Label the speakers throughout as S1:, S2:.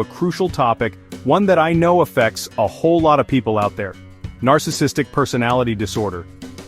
S1: A crucial topic, one that I know affects a whole lot of people out there. Narcissistic personality disorder.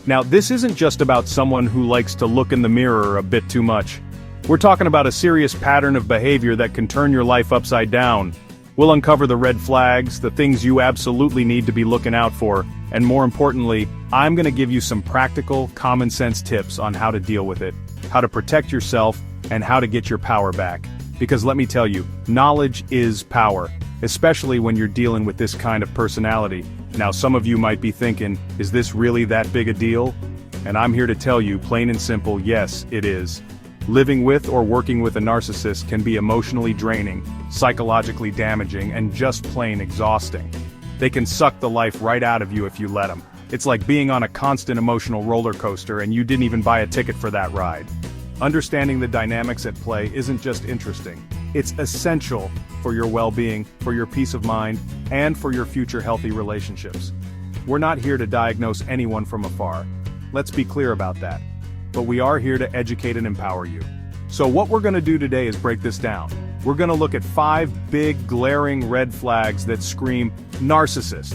S1: Now, this isn't just about someone who likes to look in the mirror a bit too much. We're talking about a serious pattern of behavior that can turn your life upside down. We'll uncover the red flags, the things you absolutely need to be looking out for, and more importantly, I'm gonna give you some practical, common sense tips on how to deal with it, how to protect yourself, and how to get your power back. Because let me tell you, knowledge is power, especially when you're dealing with this kind of personality. Now, some of you might be thinking, is this really that big a deal? And I'm here to tell you, plain and simple, yes, it is. Living with or working with a narcissist can be emotionally draining, psychologically damaging, and just plain exhausting. They can suck the life right out of you if you let them. It's like being on a constant emotional roller coaster and you didn't even buy a ticket for that ride. Understanding the dynamics at play isn't just interesting. It's essential for your well-being, for your peace of mind, and for your future healthy relationships. We're not here to diagnose anyone from afar. Let's be clear about that. But we are here to educate and empower you. So what we're going to do today is break this down. We're going to look at 5 big, glaring red flags that scream narcissist.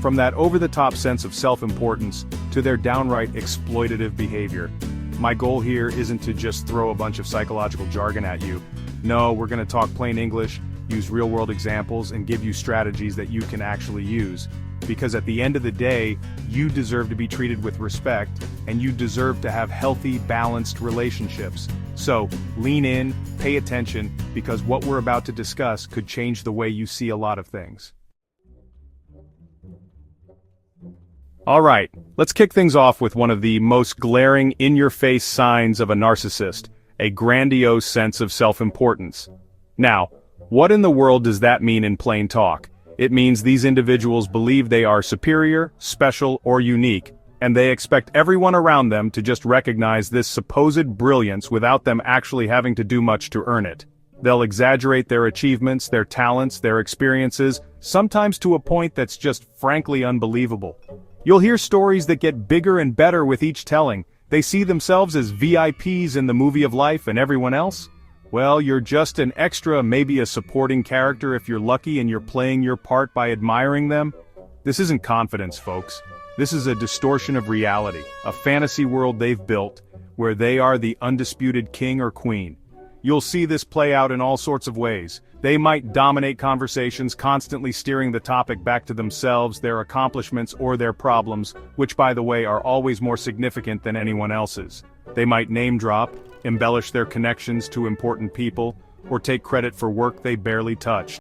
S1: From that over-the-top sense of self-importance to their downright exploitative behavior. My goal here isn't to just throw a bunch of psychological jargon at you. No, we're going to talk plain English, use real-world examples, and give you strategies that you can actually use. Because at the end of the day, you deserve to be treated with respect, and you deserve to have healthy, balanced relationships. So, lean in, pay attention, because what we're about to discuss could change the way you see a lot of things. Alright, let's kick things off with one of the most glaring, in-your-face signs of a narcissist, a grandiose sense of self-importance. Now, what in the world does that mean in plain talk? It means these individuals believe they are superior, special, or unique, and they expect everyone around them to just recognize this supposed brilliance without them actually having to do much to earn it. They'll exaggerate their achievements, their talents, their experiences, sometimes to a point that's just frankly unbelievable. You'll hear stories that get bigger and better with each telling. They see themselves as VIPs in the movie of life, and everyone else? Well, you're just an extra, maybe a supporting character if you're lucky and you're playing your part by admiring them. This isn't confidence, folks. This is a distortion of reality, a fantasy world they've built, where they are the undisputed king or queen. You'll see this play out in all sorts of ways. They might dominate conversations, constantly steering the topic back to themselves, their accomplishments, or their problems, which by the way are always more significant than anyone else's. They might name drop, embellish their connections to important people, or take credit for work they barely touched.